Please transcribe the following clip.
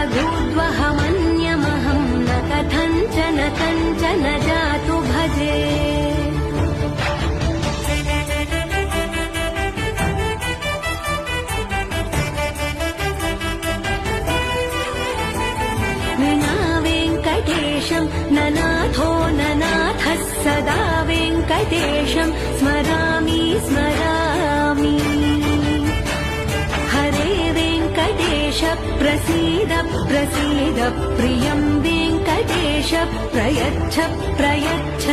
तदूर्ध्वहमन्यमहं न कथञ्चन कञ्चन जातु भजे। विना वेङ्कटेशं ननाथो ननाथः सदा वेङ्कटेशं स्मरामि स्मरामि। हरे वेङ्कटेश प्रसीद प्रसीद प्रियं वेङ्कटेश प्रयच्छ प्रयच्छ।